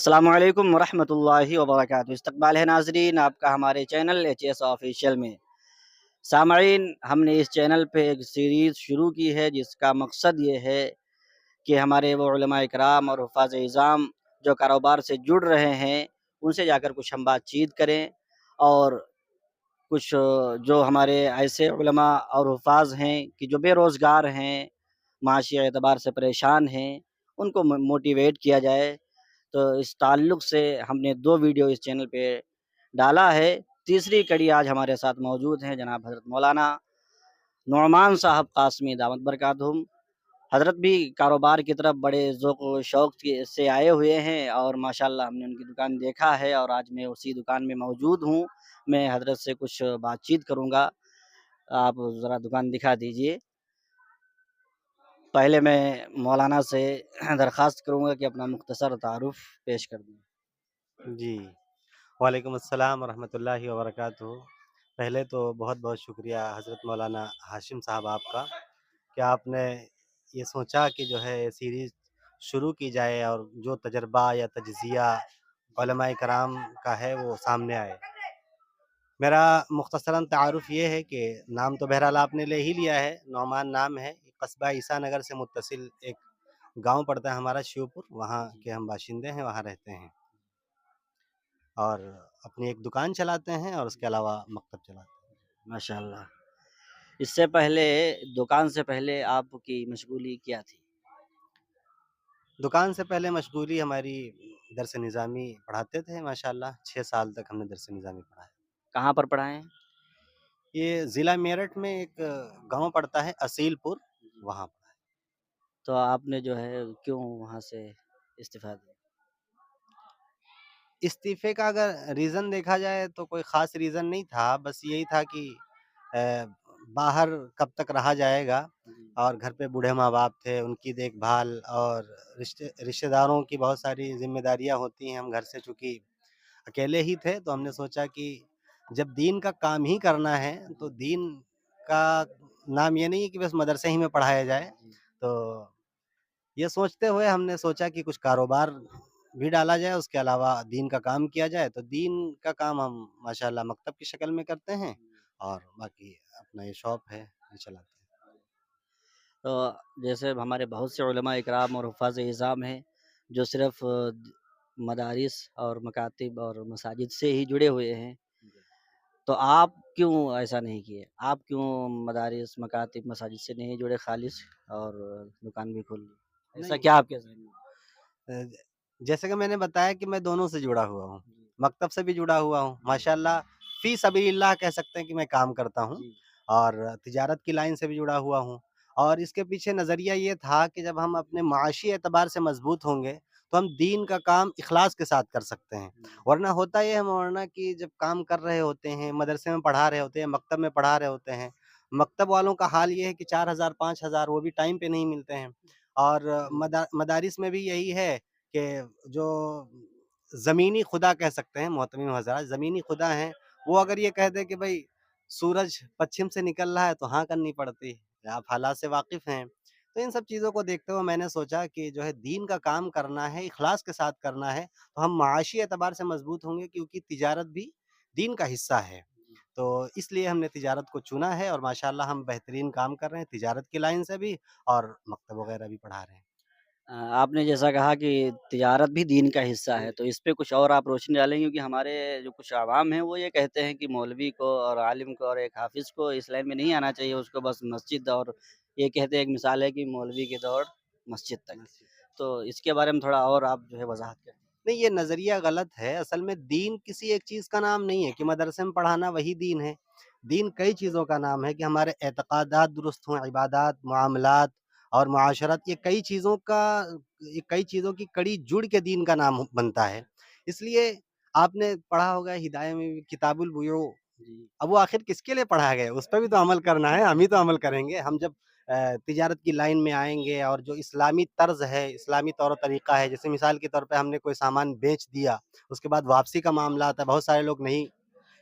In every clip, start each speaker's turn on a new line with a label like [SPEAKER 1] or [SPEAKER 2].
[SPEAKER 1] السلام علیکم ورحمۃ اللہ وبرکاتہ۔ استقبال ہے ناظرین آپ کا ہمارے چینل ایچ ایس آفیشیل میں۔ سامعین، ہم نے اس چینل پہ ایک سیریز شروع کی ہے جس کا مقصد یہ ہے کہ ہمارے وہ علماء اکرام اور حفاظ اعظام جو کاروبار سے جڑ رہے ہیں ان سے جا کر کچھ ہم بات چیت کریں، اور کچھ جو ہمارے ایسے علماء اور حفاظ ہیں کہ جو بے روزگار ہیں، معاشی اعتبار سے پریشان ہیں، ان کو موٹیویٹ کیا جائے۔ تو اس تعلق سے ہم نے 2 ویڈیو اس چینل پہ ڈالا ہے۔ تیسری کڑی آج ہمارے ساتھ موجود ہیں جناب حضرت مولانا نعمان صاحب قاسمی دامت برکاتہم۔ حضرت بھی کاروبار کی طرف بڑے ذوق و شوق سے آئے ہوئے ہیں، اور ماشاءاللہ ہم نے ان کی دکان دیکھا ہے، اور آج میں اسی دکان میں موجود ہوں۔ میں حضرت سے کچھ بات چیت کروں گا، آپ ذرا دکان دکھا دیجئے۔ پہلے میں مولانا سے درخواست کروں گا کہ اپنا مختصر تعارف پیش کر دیں۔
[SPEAKER 2] جی، وعلیکم السلام ورحمۃ اللہ وبرکاتہ۔ پہلے تو بہت بہت شکریہ حضرت مولانا ہاشم صاحب آپ کا کہ آپ نے یہ سوچا کہ جو ہے سیریز شروع کی جائے اور جو تجربہ یا تجزیہ علماء کرام کا ہے وہ سامنے آئے۔ میرا مختصراً تعارف یہ ہے کہ نام تو بہرحال آپ نے لے ہی لیا ہے، نعمان نام ہے۔ قصبہ عیسیٰ نگر سے متصل ایک گاؤں پڑتا ہے ہمارا شیوپور، وہاں کے ہم باشندے ہیں، وہاں رہتے ہیں، اور اپنی ایک دکان چلاتے ہیں اور اس کے علاوہ مکتب چلاتے ہیں۔
[SPEAKER 1] ماشاءاللہ۔ اس سے پہلے، دکان سے پہلے آپ کی مشغولی کیا تھی؟
[SPEAKER 2] دکان سے پہلے مشغولی ہماری درس نظامی پڑھاتے تھے، ماشاءاللہ 6 سال تک ہم نے درس نظامی پڑھا ہے۔
[SPEAKER 1] کہاں پر پڑھائے ہیں؟
[SPEAKER 2] یہ ضلع میرٹھ میں ایک گاؤں پڑتا ہے اصیل پور، وہاں پڑھا ہے۔
[SPEAKER 1] تو آپ نے جو ہے کیوں وہاں سے استعفیٰ دیا؟
[SPEAKER 2] استعفے کا اگر ریزن دیکھا جائے تو کوئی خاص ریزن نہیں تھا، بس یہی تھا کہ باہر کب تک رہا جائے گا، اور گھر پہ بوڑھے ماں باپ تھے، ان کی دیکھ بھال اور رشتہ داروں کی بہت ساری ذمہ داریاں ہوتی ہیں۔ ہم گھر سے چونکہ اکیلے ہی تھے تو ہم نے سوچا کہ جب دین کا کام ہی کرنا ہے تو دین کا نام یہ نہیں ہے کہ بس مدرسے ہی میں پڑھایا جائے، تو یہ سوچتے ہوئے ہم نے سوچا کہ کچھ کاروبار بھی ڈالا جائے، اس کے علاوہ دین کا کام کیا جائے۔ تو دین کا کام ہم ماشاءاللہ مکتب کی شکل میں کرتے ہیں، اور باقی اپنا یہ شاپ ہے یہ چلاتے ہیں۔
[SPEAKER 1] تو جیسے ہمارے بہت سے علماء اکرام اور حفاظ اعظام ہیں جو صرف مدارس اور مکاتب اور مساجد سے ہی جڑے ہوئے ہیں، تو آپ کیوں ایسا نہیں کیے؟ آپ کیوں مدارس، مکاتب، مساجد سے نہیں جڑے، خالص اور دکان بھی کھول لی؟ ایسا
[SPEAKER 2] نہیں،
[SPEAKER 1] کیا آپ کے ذہن میں؟
[SPEAKER 2] جیسے کہ میں نے بتایا کہ میں دونوں سے جڑا ہوا ہوں، مکتب سے بھی جڑا ہوا ہوں، ماشاءاللہ فی سبیل اللہ کہہ سکتے ہیں کہ میں کام کرتا ہوں، اور تجارت کی لائن سے بھی جڑا ہوا ہوں۔ اور اس کے پیچھے نظریہ یہ تھا کہ جب ہم اپنے معاشی اعتبار سے مضبوط ہوں گے تو ہم دین کا کام اخلاص کے ساتھ کر سکتے ہیں۔ ورنہ ہوتا یہ ہے مولانا کہ جب کام کر رہے ہوتے ہیں، مدرسے میں پڑھا رہے ہوتے ہیں، مکتب میں پڑھا رہے ہوتے ہیں، مکتب والوں کا حال یہ ہے کہ 4,000 5,000 وہ بھی ٹائم پہ نہیں ملتے ہیں، اور مدارس میں بھی یہی ہے کہ جو زمینی خدا کہہ سکتے ہیں، محترم حضرات زمینی خدا ہیں، وہ اگر یہ کہہ دے کہ بھائی سورج پچھم سے نکل رہا ہے تو ہاں کرنی پڑتی، آپ حالات سے واقف ہیں۔ تو ان سب چیزوں کو دیکھتے ہوئے میں نے سوچا کہ جو ہے دین کا کام کرنا ہے، اخلاص کے ساتھ کرنا ہے، تو ہم معاشی اعتبار سے مضبوط ہوں گے، کیونکہ تجارت بھی دین کا حصہ ہے۔ تو اس لیے ہم نے تجارت کو چنا ہے، اور ماشاءاللہ ہم بہترین کام کر رہے ہیں تجارت کی لائن سے بھی، اور مکتب وغیرہ بھی پڑھا رہے ہیں۔
[SPEAKER 1] آپ نے جیسا کہا کہ تجارت بھی دین کا حصہ ہے، تو اس پہ کچھ اور آپ روشنی ڈالیں، کیونکہ ہمارے جو کچھ عوام ہیں وہ یہ کہتے ہیں کہ مولوی کو اور عالم کو اور ایک حافظ کو اس لائن میں نہیں آنا چاہیے، اس کو بس مسجد، اور یہ کہتے ہیں ایک مثال ہے کہ مولوی کی دوڑ مسجد تک۔ تو اس کے بارے میں تھوڑا اور آپ جو ہے وضاحت کریں۔
[SPEAKER 2] نہیں، یہ نظریہ غلط ہے۔ اصل میں دین کسی ایک چیز کا نام نہیں ہے کہ مدرسے میں پڑھانا وہی دین ہے۔ دین کئی چیزوں کا نام ہے کہ ہمارے اعتقادات درست ہوں، عبادات، معاملات اور معاشرت، یہ کئی چیزوں کی کڑی جڑ کے دین کا نام بنتا ہے۔ اس لیے آپ نے پڑھا ہوگا ہدایہ میں بھی کتاب البیوع، اب وہ آخر کس کے لیے پڑھا گیا؟ اس پہ بھی تو عمل کرنا ہے، ہم ہی تو عمل کریں گے۔ ہم جب تجارت کی لائن میں آئیں گے، اور جو اسلامی طرز ہے، اسلامی طور و طریقہ ہے، جیسے مثال کے طور پہ ہم نے کوئی سامان بیچ دیا، اس کے بعد واپسی کا معاملہ آتا ہے، بہت سارے لوگ نہیں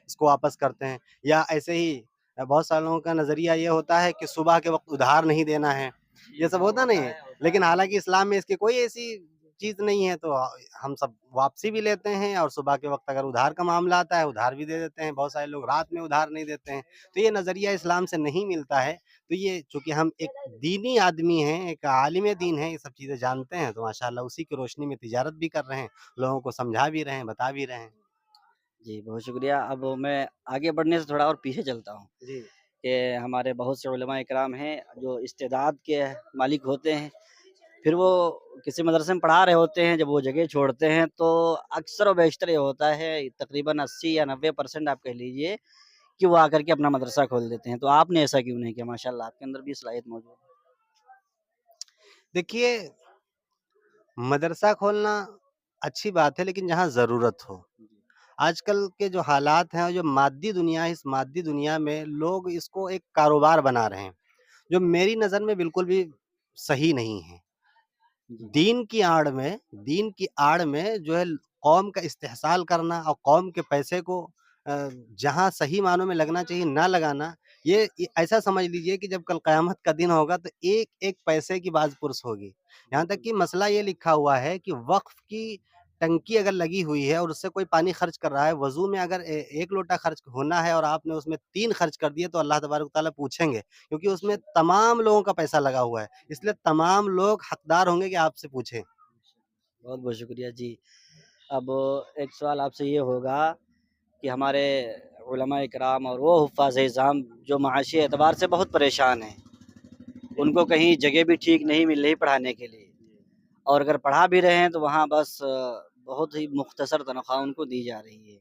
[SPEAKER 2] اس کو واپس کرتے ہیں، یا ایسے ہی بہت سارے لوگوں کا نظریہ یہ ہوتا ہے کہ صبح کے وقت ادھار نہیں دینا ہے، یہ سب ہوتا نہیں ہے، لیکن حالانکہ اسلام میں اس کی کوئی ایسی चीज़ नहीं है तो हम सब वापसी भी लेते हैं, और सुबह के वक़्त अगर उधार का मामला आता है, उधार भी दे देते हैं। बहुत सारे लोग रात में उधार नहीं देते हैं। तो ये नज़रिया इस्लाम से नहीं मिलता है। तो ये चूँकि हम एक दीनी आदमी हैं, एक आलिम दीन हैं, ये सब चीज़ें जानते हैं, तो माशाअल्लाह उसी की रोशनी में तिजारत भी कर रहे हैं, लोगों को समझा भी रहे हैं, बता भी रहे हैं।
[SPEAKER 1] जी, बहुत शुक्रिया। अब मैं आगे बढ़ने से थोड़ा और पीछे चलता हूँ
[SPEAKER 2] जी।
[SPEAKER 1] कि हमारे बहुत से उलमा इकराम हैं जो इस्तेदाद के मालिक होते हैं, फिर वो किसी मदरसे में पढ़ा रहे होते हैं, जब वो जगह छोड़ते हैं तो अक्सर व बेशतर ये होता है, तकरीबन 80 या 90% आप कह लीजिए कि वो आकर के अपना मदरसा खोल देते हैं। तो आपने ऐसा क्यों नहीं किया? माशाअल्लाह आपके अंदर भी सलाहियत मौजूद है।
[SPEAKER 2] देखिए, मदरसा खोलना अच्छी बात है, लेकिन जहाँ ज़रूरत हो। आजकल के जो हालात हैं और जो मादी दुनिया है, इस मादी दुनिया में लोग इसको एक कारोबार बना रहे हैं, जो मेरी नज़र में बिल्कुल भी सही नहीं है।
[SPEAKER 1] जी,
[SPEAKER 2] दीन की आड़ में जो है कौम का इस्तेहसाल करना और कौम के पैसे को जहाँ सही मानों में लगना चाहिए ना लगाना, ये ऐसा समझ लीजिए कि जब कल क़यामत का दिन होगा तो एक-एक पैसे की बाज़-पुरस होगी। यहाँ तक
[SPEAKER 1] बिल्कुल।
[SPEAKER 2] कि मसला ये लिखा हुआ है कि वक़्फ़ की टंकी अगर लगी हुई है और उससे कोई पानी खर्च कर रहा है, वज़ू में अगर 1 लोटा खर्च होना है और आपने उसमें 3 खर्च कर दिए, तो अल्लाह तबारक व तआला पूछेंगे, क्योंकि उसमें तमाम लोगों का पैसा लगा हुआ है। इसलिए तमाम लोग हकदार होंगे कि आपसे पूछें।
[SPEAKER 1] बहुत-बहुत शुक्रिया जी। अब एक सवाल आपसे ये होगा कि हमारे उलमा इकराम और वो हुफ़ाज़ इज़ाम जो माशी एतबार से बहुत परेशान हैं, उनको कहीं जगह भी ठीक नहीं मिल रही पढ़ाने के लिए, और अगर पढ़ा भी रहे हैं तो वहाँ बस बहुत ही मुख्तसर तनख्वाह उनको दी जा रही है।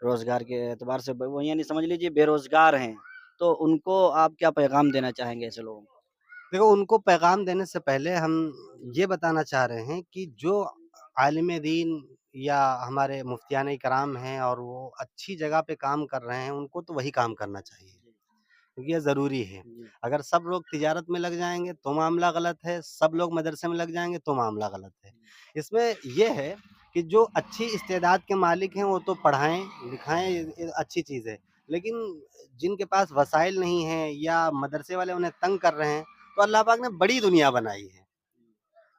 [SPEAKER 1] रोज़गार के एतबार से ब वो यानी समझ लीजिए बेरोज़गार हैं, तो उनको आप क्या पैगाम देना चाहेंगे ऐसे लोगों को?
[SPEAKER 2] देखो, उनको पैगाम देने से पहले हम ये बताना चाह रहे हैं कि जो आलिम दीन या हमारे मुफ्तियान कराम हैं और वो अच्छी जगह पे काम कर रहे हैं, उनको तो वही काम करना चाहिए, क्योंकि ये ज़रूरी है।
[SPEAKER 1] जी,
[SPEAKER 2] अगर सब लोग तिजारत में लग जाएँगे तो मामला गलत है, सब लोग मदरसे में लग जाएँगे तो मामला गलत है। इसमें ये है कि जो अच्छी इस्तेदाद के मालिक हैं वो तो पढ़ाएँ, लिखाएँ, ये अच्छी चीज़ है। लेकिन जिनके पास वसाइल नहीं हैं या मदरसे वाले उन्हें तंग कर रहे हैं, तो अल्लाह पाक ने बड़ी दुनिया बनाई है।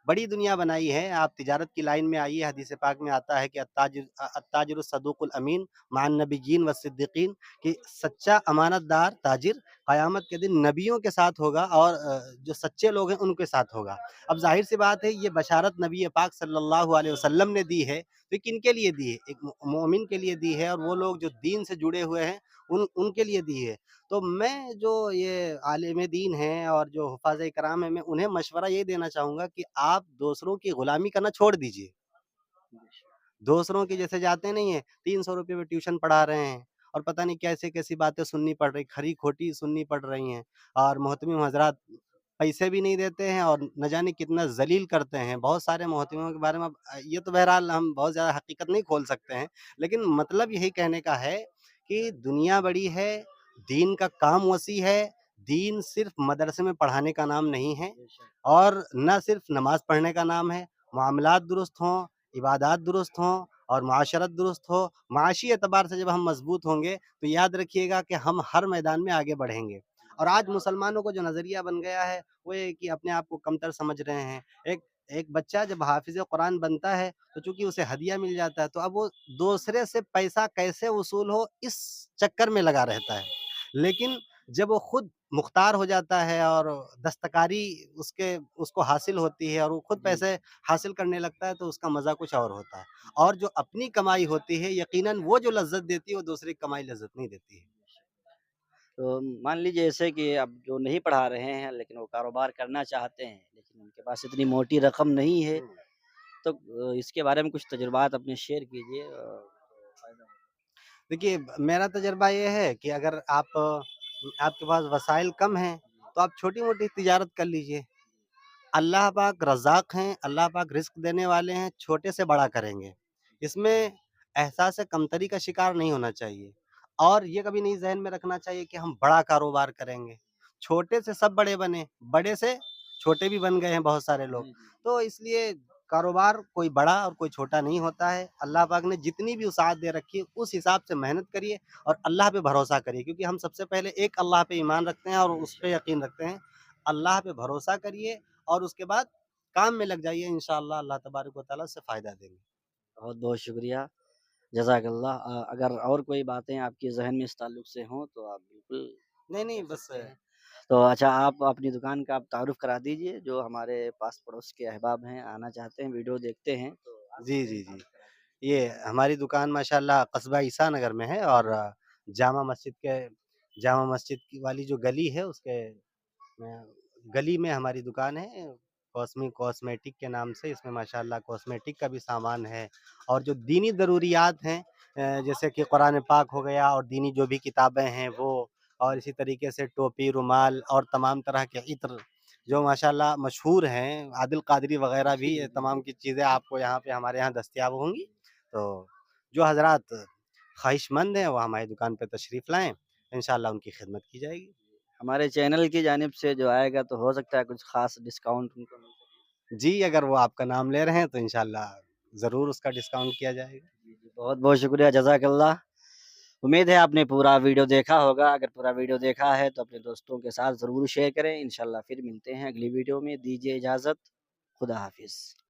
[SPEAKER 2] बड़ी दुनिया बनाई है, आप तिजारत की लाइन में आइए, हदीस पाक में आता है कि अत्ताजिरुस सदूकुल अमीन मअन नबिय्यीन व सिद्दीकीन, कि सच्चा अमानतदार ताजिर क़यामत के दिन नबियों के साथ होगा और जो सच्चे लोग हैं उनके साथ होगा। अब ज़ाहिर-सी बात है, ये बशारत नबी पाक सल्लल्लाहु अलैहि वसल्लम ने दी है, तो ये किनके लिए दी है? एक मोमिन के लिए दी है, और वो लोग जो दीन से जुड़े हुए हैं उनके लिए दी है। तो मैं जो ये आलिम दीन हैं और जो हुफ़ाज़ इकराम हैं, मैं उन्हें मशवरा ये देना चाहूँगा कि आप दूसरों की गुलामी करना छोड़ दीजिए। दूसरों की जैसे जाते नहीं हैं, 300 रुपए में ट्यूशन पढ़ा रहे हैं और पता नहीं कैसी-कैसी बातें सुननी पड़ रही, खरी-खोटी सुननी पड़ रही हैं, और मोहतमिम हज़रात पैसे भी नहीं देते हैं और न जाने कितना ज़लील करते हैं। बहुत सारे मोहतमिमों के बारे में अब ये तो बहरहाल हम बहुत ज़्यादा हकीकत नहीं खोल सकते हैं, लेकिन मतलब यही कहने का है कि दुनिया बड़ी है, दीन का काम वसी है, दीन सिर्फ़ मदरसे में पढ़ाने का नाम नहीं है,
[SPEAKER 1] बेशक।
[SPEAKER 2] और ना सिर्फ़ नमाज़ पढ़ने का नाम है। मामलात दुरुस्त हों, इबादात दुरुस्त हों और मुआशरत दुरुस्त हो, माशी एतबार से जब हम मज़बूत होंगे, तो याद रखिएगा कि हम हर मैदान में आगे बढ़ेंगे। और आज मुसलमानों को जो नज़रिया बन गया है, वो ये है कि अपने आप को कमतर समझ रहे हैं। एक एक बच्चा जब हाफ़िज़ कुरान बनता है, तो चूँकि उसे हदिया मिल जाता है, तो अब वो दूसरे से पैसा कैसे वसूल हो, इस चक्कर में लगा रहता है। लेकिन जब वो खुद मुख्तार हो जाता है और दस्तकारी उसको हासिल होती है और वो खुद
[SPEAKER 1] जी।
[SPEAKER 2] पैसे हासिल करने लगता है, तो उसका मज़ा कुछ और होता है। और जो अपनी कमाई होती है, यकीनन वो जो लज़्ज़त देती है, वो दूसरे की कमाई लज़्ज़त नहीं देती है।
[SPEAKER 1] तो मान लीजिए जैसे कि अब जो नहीं पढ़ा रहे हैं लेकिन वो कारोबार करना चाहते हैं, लेकिन उनके पास इतनी मोटी रकम नहीं है,
[SPEAKER 2] हुँ।
[SPEAKER 1] तो इसके बारे में कुछ तजुर्बात अपने शेयर कीजिए तो फ़ायदा होगा।
[SPEAKER 2] देखिए, मेरा तजुर्बा ये है कि अगर आपके पास वसाइल कम हैं, तो आप छोटी-मोटी तिजारत कर लीजिए। अल्लाह पाक रज़्ज़ाक़ हैं, अल्लाह पाक रिज़्क़ देने वाले हैं, छोटे से बड़ा करेंगे। इसमें एहसास कमतरी का शिकार नहीं होना चाहिए, और ये कभी नहीं ज़हन में रखना चाहिए कि हम बड़ा कारोबार करेंगे। छोटे से सब बड़े बने, बड़े से छोटे भी बन गए हैं बहुत सारे लोग।
[SPEAKER 1] जी, जी।
[SPEAKER 2] तो इसलिए कारोबार कोई बड़ा और कोई छोटा नहीं होता है। अल्लाह पाक ने जितनी भी वुसाअत दे रखी है, उस हिसाब से मेहनत करिए और अल्लाह पे भरोसा करिए, क्योंकि हम सबसे पहले एक अल्लाह पे ईमान रखते हैं और उस पे यकीन रखते हैं। अल्लाह पे भरोसा करिए और उसके बाद काम में लग जाइए, इंशाअल्लाह अल्लाह तबारक व तआला से फ़ायदा देंगे।
[SPEAKER 1] बहुत बहुत शुक्रिया, जज़ाकल्लाह। अगर और कोई बातें आपके ज़हन में इस ताल्लुक से हों तो आप बिल्कुल
[SPEAKER 2] नहीं, नहीं
[SPEAKER 1] कर
[SPEAKER 2] बस
[SPEAKER 1] सकते हैं। तो अच्छा, आप अपनी दुकान का आप तारुफ़ करा दीजिए, जो हमारे पास पड़ोस के अहबाब हैं, आना चाहते हैं, वीडियो देखते हैं, तो आप
[SPEAKER 2] जी,
[SPEAKER 1] अपनी
[SPEAKER 2] जी,
[SPEAKER 1] दुकान
[SPEAKER 2] जी।
[SPEAKER 1] का तारुफ़ करा
[SPEAKER 2] ये
[SPEAKER 1] दीजिए।
[SPEAKER 2] हमारी दुकान माशाअल्लाह कस्बा ईसा नगर में है, और जामा मस्जिद के जामा मस्जिद की वाली जो गली है उसके गली में हमारी दुकान है। कॉस्मेटिक के नाम से, इसमें माशाअल्लाह कॉस्मेटिक का भी सामान है, और जो दीनी ज़रूरियात हैं, जैसे कि कुरान पाक हो गया और दीनी जो भी किताबें हैं वो, और इसी तरीके से टोपी, रुमाल और तमाम तरह के इत्र जो माशाअल्लाह मशहूर हैं, आदिल कादरी वगैरह भी, ये तमाम की चीज़ें आपको यहाँ पे हमारे यहाँ दस्तयाब होंगी। तो जो हज़रात ख़्वाहिशमंद हैं वो हमारी दुकान पे तशरीफ़ लाएँ, इंशाअल्लाह उनकी खिदमत की जाएगी।
[SPEAKER 1] हमारे चैनल की जानिब से जो आएगा तो हो सकता है कुछ ख़ास डिस्काउंट उनको मिल सके।
[SPEAKER 2] जी, अगर वो आपका नाम ले रहे हैं तो इंशाअल्लाह ज़रूर उसका डिस्काउंट किया जाएगा।
[SPEAKER 1] जी, जी, बहुत-बहुत शुक्रिया, जज़ाकल्लाह। उम्मीद है आपने पूरा वीडियो देखा होगा। अगर पूरा वीडियो देखा है तो अपने दोस्तों के साथ ज़रूर शेयर करें। इंशाअल्लाह फिर मिलते हैं अगली वीडियो में। दीजिए इजाज़त। खुदा हाफ़िज़।